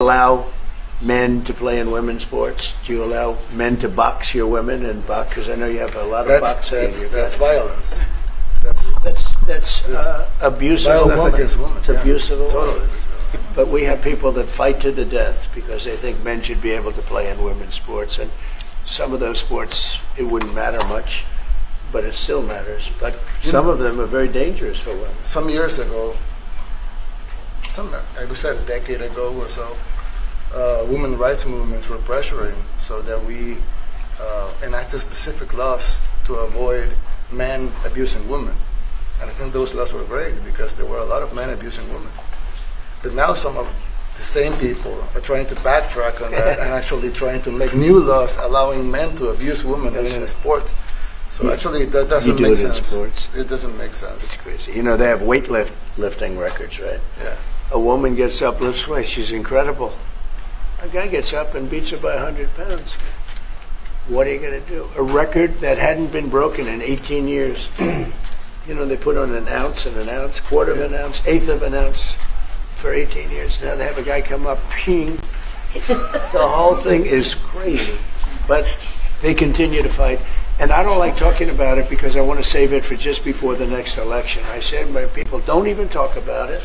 allow men to play in women's sports? Do you allow men to box your women and box? Because I know you have a lot of boxing. That's violence. That's abuse of a woman. Against women. It's abuse of a woman. Totally. But we have people that fight to the death because they think men should be able to play in women's sports. And some of those sports, it wouldn't matter much, but it still matters. But some of them are very dangerous for women. Some years ago, I would say a decade ago or so, women rights movements were pressuring so that we enacted specific laws to avoid men abusing women. And I think those laws were great because there were a lot of men abusing women. But now some of the same people are trying to backtrack on that and actually trying to make new laws allowing men to abuse women in sports. So actually that doesn't make sense. In sports. It doesn't make sense. It's crazy. You know, they have weightlifting records, right? Yeah. A woman gets up, lifts weights, she's incredible. A guy gets up and beats her by 100 pounds. What are you going to do? A record that hadn't been broken in 18 years. You know, they put on an ounce, quarter of an ounce, eighth of an ounce for 18 years. Now they have a guy come up, ping. The whole thing is crazy. But they continue to fight. And I don't like talking about it because I want to save it for just before the next election. I say to my people, don't even talk about it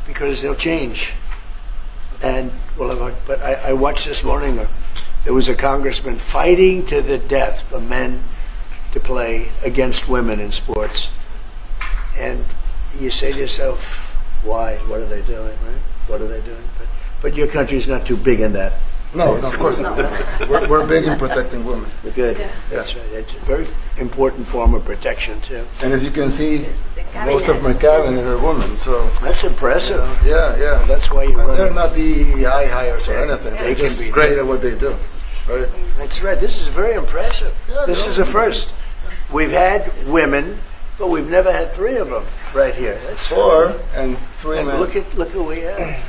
because they'll change. And but I watched this morning, there was a congressman fighting to the death for men to play against women in sports. And you say to yourself, why? What are they doing, right? What are they doing? But your country's not too big in that. No, of course not. We're big in protecting women. Good. Yeah. That's right. It's a very important form of protection, too. And as you can see, most of my cabinet are women, so... That's impressive. Yeah. That's why you run. They're not DEI hires or anything. They're just can be great at what they do. Right? That's right. This is very impressive. Yeah, this is a first. We've had women, but we've never had three of them right here. That's 4 and 3 men. Look who we have.